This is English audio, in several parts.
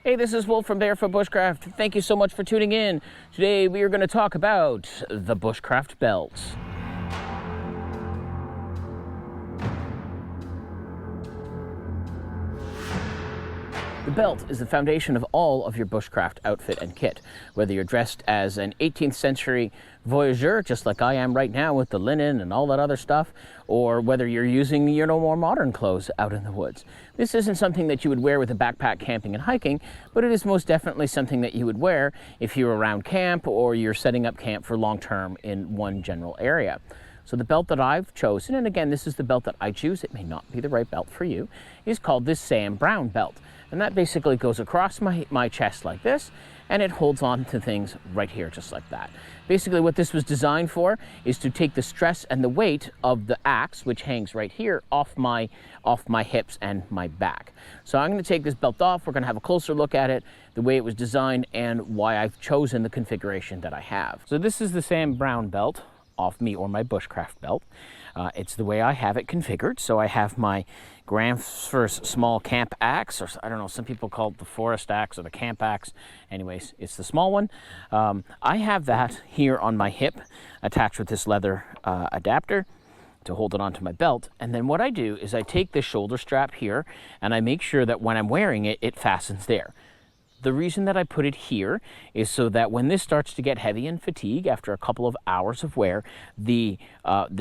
Hey, this is Wolf from Barefoot Bushcraft. Thank you so much for tuning in. Today we are going to talk about the Bushcraft Belt. The belt is the foundation of all of your bushcraft outfit and kit. Whether you're dressed as an 18th century voyageur, just like I am right now with the linen and all that other stuff, or whether you're using, more modern clothes out in the woods. This isn't something that you would wear with a backpack camping and hiking, but it is most definitely something that you would wear if you're around camp or you're setting up camp for long term in one general area. So the belt that I've chosen, and again, this is the belt that I choose, it may not be the right belt for you, is called this Sam Browne belt. And that basically goes across my chest like this, and it holds on to things right here, just like that. Basically what this was designed for is to take the stress and the weight of the axe, which hangs right here, off my hips and my back. So I'm going to take this belt off. We're going to have a closer look at it, the way it was designed, and why I've chosen the configuration that I have. So this is the Sam Browne belt off me, or my Bushcraft belt. It's the way I have it configured. So I have my Gramps small camp axe, or I don't know, some people call it the forest axe or the camp axe. Anyways, it's the small one. I have that here on my hip attached with this leather adapter to hold it onto my belt. And then what I do is I take this shoulder strap here and I make sure that when I'm wearing it, it fastens there. The reason that I put it here is so that when this starts to get heavy and fatigue after a couple of hours of wear, the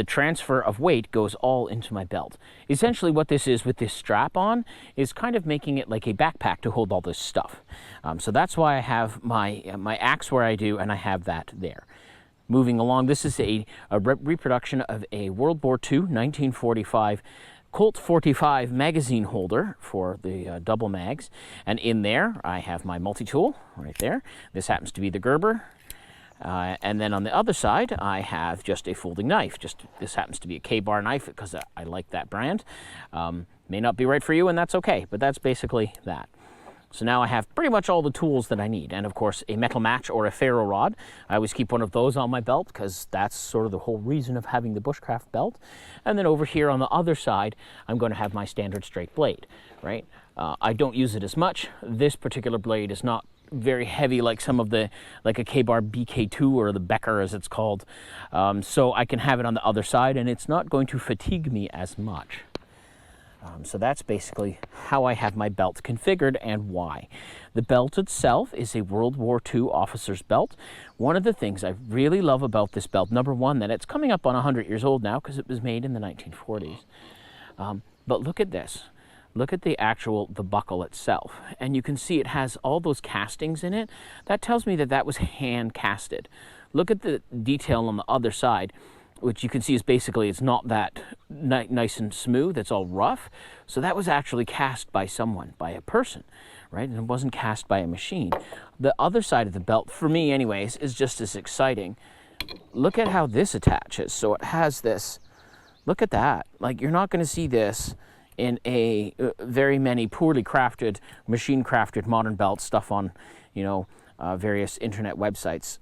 transfer of weight goes all into my belt. Essentially what this is with this strap on is kind of making it like a backpack to hold all this stuff. So that's why I have my axe where I do, and I have that there. Moving along, this is a reproduction of a World War II, 1945 Colt 45 magazine holder for the double mags, and in there I have my multi-tool right there. This happens to be the Gerber, and then on the other side I have just a folding knife. This happens to be a K-bar knife because I like that brand. May not be right for you, and that's okay, but that's basically that. So now I have pretty much all the tools that I need, and of course a metal match or a ferro rod. I always keep one of those on my belt because that's sort of the whole reason of having the Bushcraft belt. And then over here on the other side, I'm going to have my standard straight blade, right? I don't use it as much. This particular blade is not very heavy like some of the, like a K-bar BK2 or the Becker as it's called. So I can have it on the other side and it's not going to fatigue me as much. So that's basically how I have my belt configured and why. The belt itself is a World War II officer's belt. One of the things I really love about this belt, number one, that it's coming up on 100 years old now because it was made in the 1940s. But look at this. Look at the buckle itself. And you can see it has all those castings in it. That tells me that that was hand casted. Look at the detail on the other side, which you can see is basically, it's not that nice and smooth, it's all rough. So that was actually cast by someone, by a person, right? And it wasn't cast by a machine. The other side of the belt, for me anyways, is just as exciting. Look at how this attaches. So it has this, look at that. Like, you're not gonna see this in a very many poorly crafted, machine crafted modern belt stuff on, various internet websites.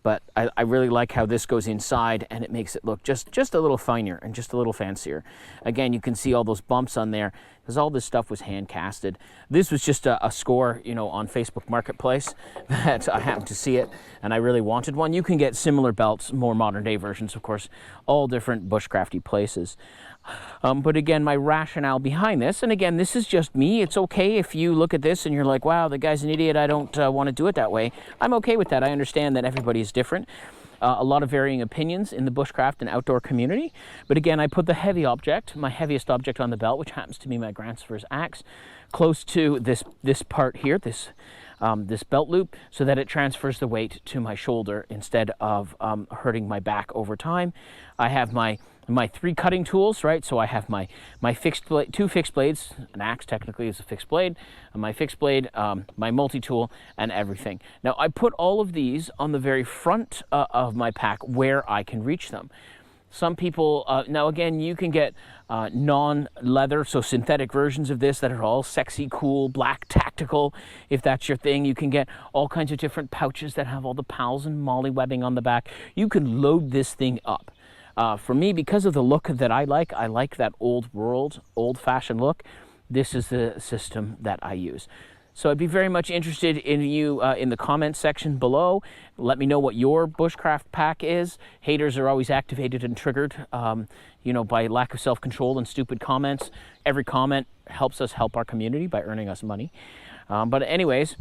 But I really like how this goes inside and it makes it look just a little finer and just a little fancier. Again, you can see all those bumps on there because all this stuff was hand casted. This was just a score, on Facebook Marketplace that I happened to see it and I really wanted one. You can get similar belts, more modern day versions, of course, all different bushcrafty places. But again, my rationale behind this, and again, this is just me. It's okay if you look at this and you're like, wow, the guy's an idiot. I don't want to do it that way. I'm okay with that. I understand that everybody is different. A lot of varying opinions in the bushcraft and outdoor community. But again, I put the heavy object, my heaviest object on the belt, which happens to be my Gramps axe, close to this part here, this belt loop, so that it transfers the weight to my shoulder instead of hurting my back over time. I have my three cutting tools, right? So I have my fixed blade, two fixed blades, an axe technically is a fixed blade, and my fixed blade, my multi-tool, and everything. Now I put all of these on the very front of my pack where I can reach them. Some people, now again, you can get non-leather, so synthetic versions of this that are all sexy, cool, black, tactical, if that's your thing. You can get all kinds of different pouches that have all the pals and molly webbing on the back. You can load this thing up. For me, because of the look that I like that old world, old-fashioned look, this is the system that I use. So I'd be very much interested in you in the comment section below. Let me know what your bushcraft pack is. Haters are always activated and triggered, you know, by lack of self-control and stupid comments. Every comment helps us help our community by earning us money. But anyways,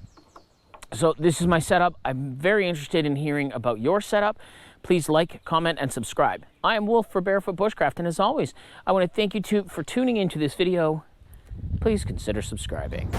so this is my setup. I'm very interested in hearing about your setup. Please like, comment, and subscribe. I am Wolf for Barefoot Bushcraft, and as always, I want to thank you for tuning into this video. Please consider subscribing.